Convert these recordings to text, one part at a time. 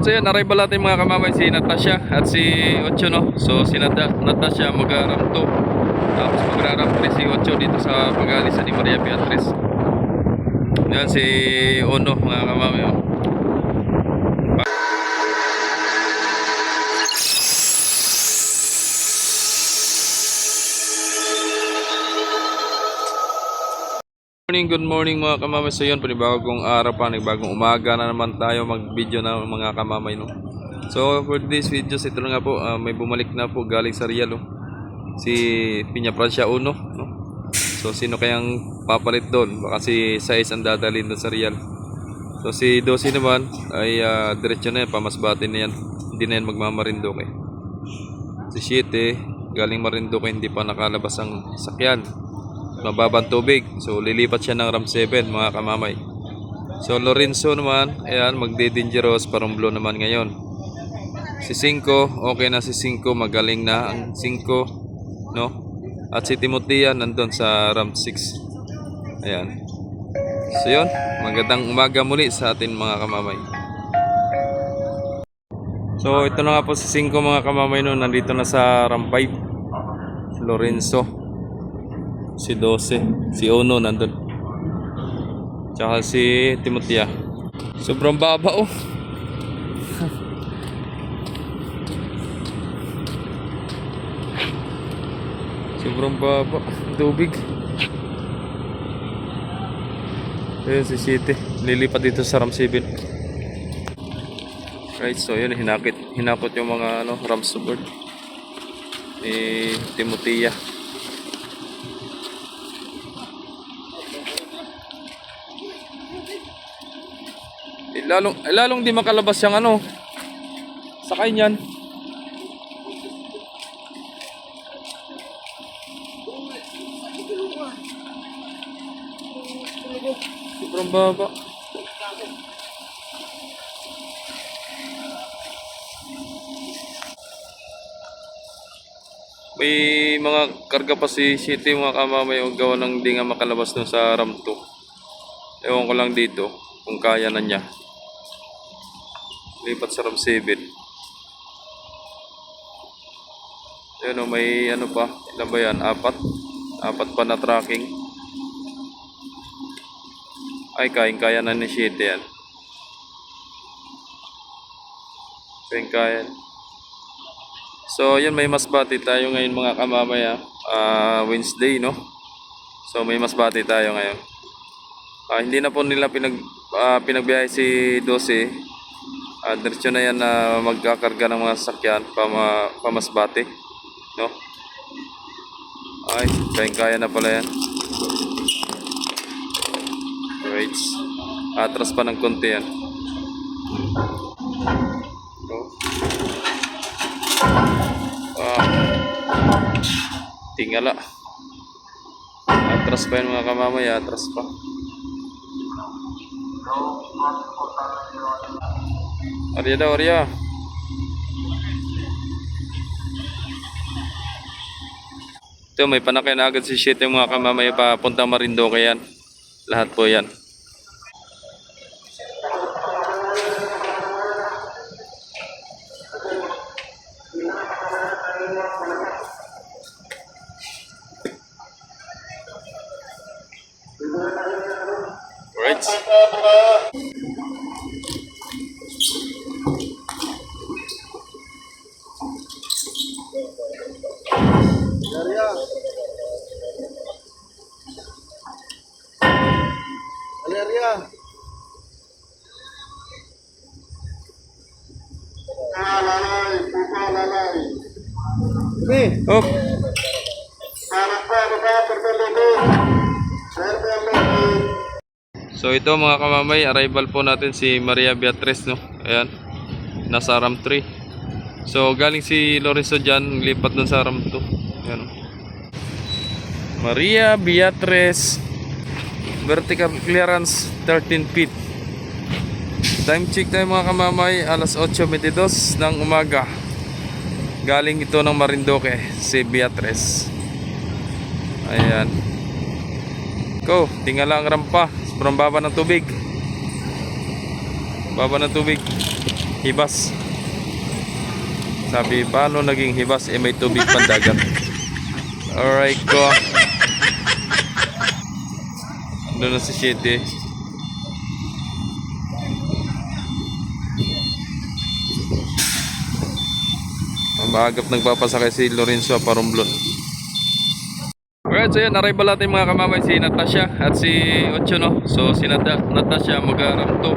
Alright, so yan, arrival natin mga kamamay, si Natasha at si Ocho, no? So si Natasha mag-aram 2, tapos mag-aram 3 si Ocho dito sa pag-alisan ni Maria Beatriz. Yan si Ono mga kamamay, oh. Good morning mga kamamay. So yun, panibagong araw pa, panibagong umaga na naman tayo mag-video na mga kamamay, no? So for this videos, ito na nga po, may bumalik na po galing sa Real, oh. Si Piña Francia Uno, no? So sino kayang papalit doon? Baka si Saiz ang dadalhin doon sa Real. So si Dosi naman ay diretso na yan, pamasbate na yan. Hindi na yan magmamarindoke. Si Siete galing Marindoke, hindi pa nakalabas ang sakyan, mababang tubig, so lilipat siya ng Ram 7 mga kamamay. So Lorenzo naman, ayan, magde-dangerous Parumblo naman ngayon. Si 5, okay na si 5, magaling na ang 5, no? At si Timotea nandun sa Ram 6. Ayan. So yun, magandang umaga muli sa atin mga kamamay. So ito na nga po si 5 mga kamamay, no, nandito na sa Ram 5. Lorenzo, si 12, si Ono nandun, tsaka si Timotea. Sobrang baba, oh. Sobrang baba tubig. Ayun si City, lilipat dito sa Ram 7. Right, so yun, hinakot yung mga Ram support ni Timotea. Lalong di makalabas yung sakay niyan. Sobrang baba. May mga karga pa si City mga kamamay, o gawa ng di nga makalabas dun sa Ram 2. Ewan ko lang dito kung kaya na niya lipat sa Ram 7. Ayun, may pa, ilan ba yan? Apat pa na tracking. Ay, kaya na ni City yan. Kaya. So yun, may masbati tayo ngayon mga kamamay, Wednesday, no? So may masbati tayo ngayon. Hindi na po nila pinagbiyahe si 12. Diretso na yan na magkakarga ng mga sasakyan pamasbate, no? Ay, kaya na pala yan. Right. Atras pa ng konti yan. No? Tingala. Atras pa yan mga kamamay, atras pa. Arya daw, Arya. Ito, may panakay na agad si Shit yung mga kamamay papunta Marindoke yan. Lahat po yan. Right. Valeria. Lalay, pupa lalay. Ini. Oh. So ito mga kamamay, arrival po natin si Maria Beatriz, no? Ayan, nasa Ram 3. So galing si Lorenzo dyan, lipat dun sa Ram 2. Ayan, Maria Beatriz, vertical clearance 13 feet. Time check tayo mga kamamay, alas 8:22 ng umaga. Galing ito ng Marindoke si Beatriz. Ayan. Tingala ang rampa, sobrang baba ng tubig. Baba ng tubig. Hibas. Sabi, paano naging hibas? Eh, may tubig pang dagat. Alright ko. Doon na si City. Maagap nagpapasakay si Lorenzo Paromblon. Alright, so yan, arrival natin mga kamamay, si Natasha at si Ocho, no? So si Natasha mag-aramto,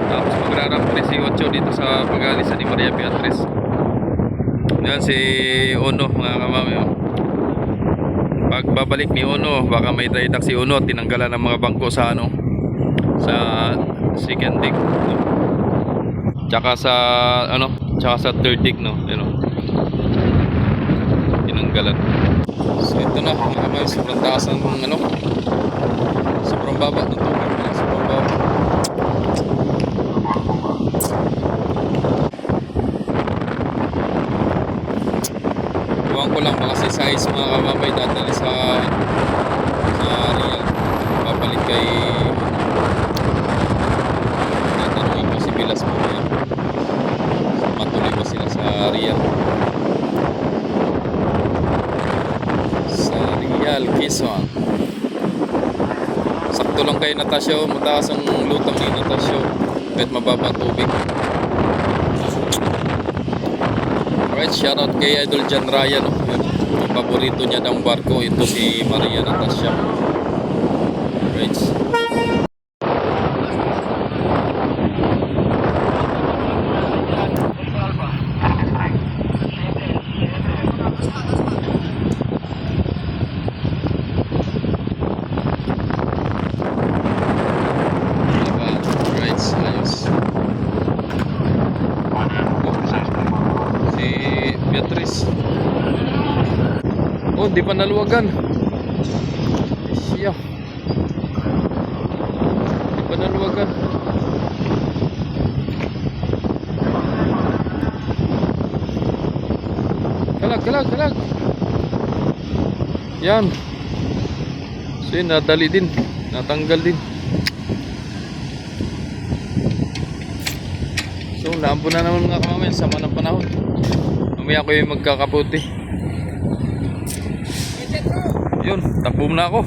tapos mag-aramto si Ocho dito sa pag-alisan ni Maria Beatriz. Yan si Uno mga kamamay, oh. Pagbabalik ni Uno, baka may daydak si Uno, tinanggalan ng mga bangko sa ano, sa second deck, no? Tsaka sa ano, tsaka sa third deck, no? Ano, tinanggalan. So ito na mga kamay, sobrang taas ng ano, sobrang baba ng tubig, sobrang baba. Huwag ko lang baka si size mga kamamay dadali sa Real, papalit kay tatanungin ko si Bilas mo yan, matuloy ba sila sa Real. Real Quezon. Sakto lang kay Natasha, mataas ang lutang ni Natasha kahit mababa ang tubig. Alright, shoutout kay Idol Jan Ryan, no? Yung paborito niya ng barko, ito si Maria Natasha. Alright. Beatriz. Oh, di pa naluwagan. Siya. Di pa naluwagan. Kalag. Yan. So yun, nadali din. Natanggal din. So, lampo na naman mga kamamay. Sama ng panahon. Mamaya ako yung magkakaputi. Yun, takbo na ako.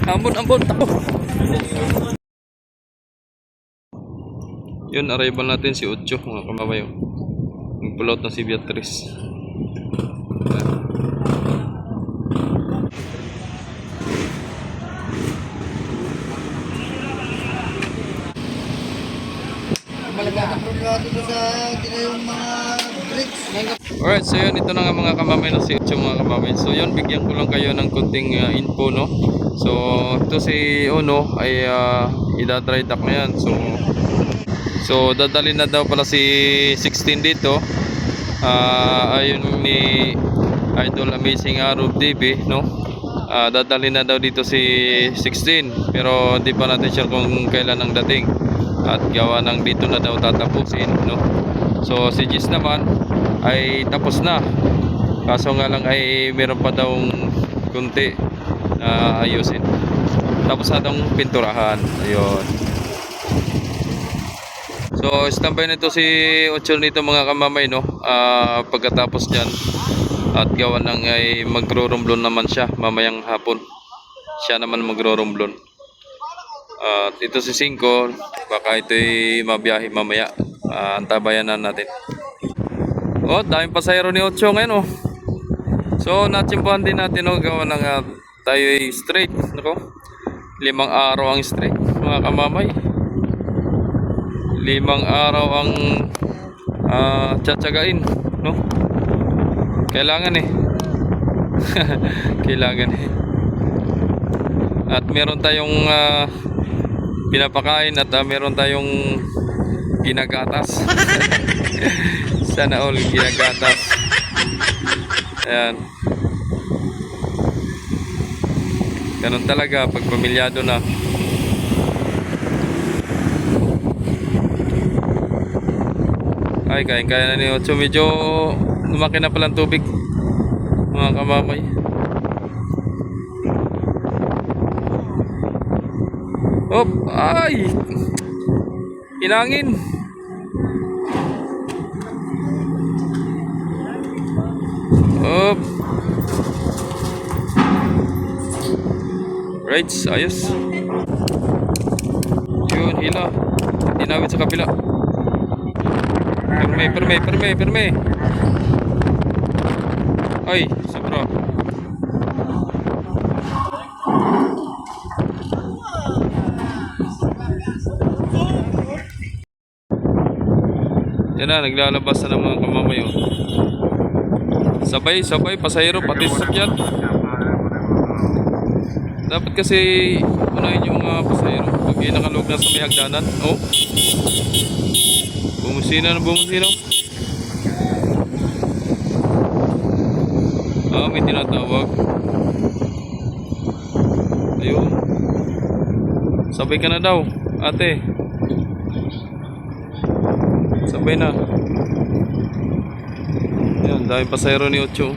Ambon, takbo. Yun, arrival natin si Ocho mga kamabayo. Nag-pull out na si Beatriz. Alright, so yun, ito na nga mga kamamay na si Ocho mga kamamay. So yun, bigyan ko lang kayo ng konting info, no. So ito si Uno ay idadry dock na yan. So dadali na daw pala si 16 dito. Ayun ni Idol Amazing Arrow TV, no. Dadali na daw dito si 16, pero di pa natin sure kung kailan ang dating. At gawa ng dito na daw tatapusin, no. So si Gis naman ay tapos na, kaso nga lang ay meron pa daw kunti na ayusin. Tapos na daw pinturahan. Ayun. So standby nito si Ocho nito mga kamamay, no. Pagkatapos nyan at gawa ng ay magro-romblon naman siya mamayang hapon. Siya naman magro-romblon. At ito si 5, baka ito'y mabiyahe mamaya. Antabayan na natin. Oh, daming pasayro ni Ocho ngayon, oh. So natsimpuhan din natin, oh, gawa ng tayo'y straight, nako. 5 araw ang straight mga kamamay. 5 araw ang tsatsagain, no. Kailangan eh. Kailangan eh. At meron tayong pinapakain at meron tayong ginagatas. Sana all ginagatas. Ayan. Ganun talaga pag pamilyado na. Ay, kain-kaya na ni Ocho. Medyo lumaki na palang tubig mga kamamay. Hop! Ay! Hinangin! Hop! Right, ayos. Yun, hila. Tinawid sa kabila. Perme. Ay, sobra. Yan na, naglalabas na ng mga kamamayo. Sabay, pasahero, pati sasakyan. Dapat kasi unahin yung mga pasahero. Pag nakalog na sa may hagdanan. Oh. Bumusina. Ah, may tinatawag. Ayun. Sabay ka na daw, ate. Sabay na. Yan, dahil pasahero ni Ocho.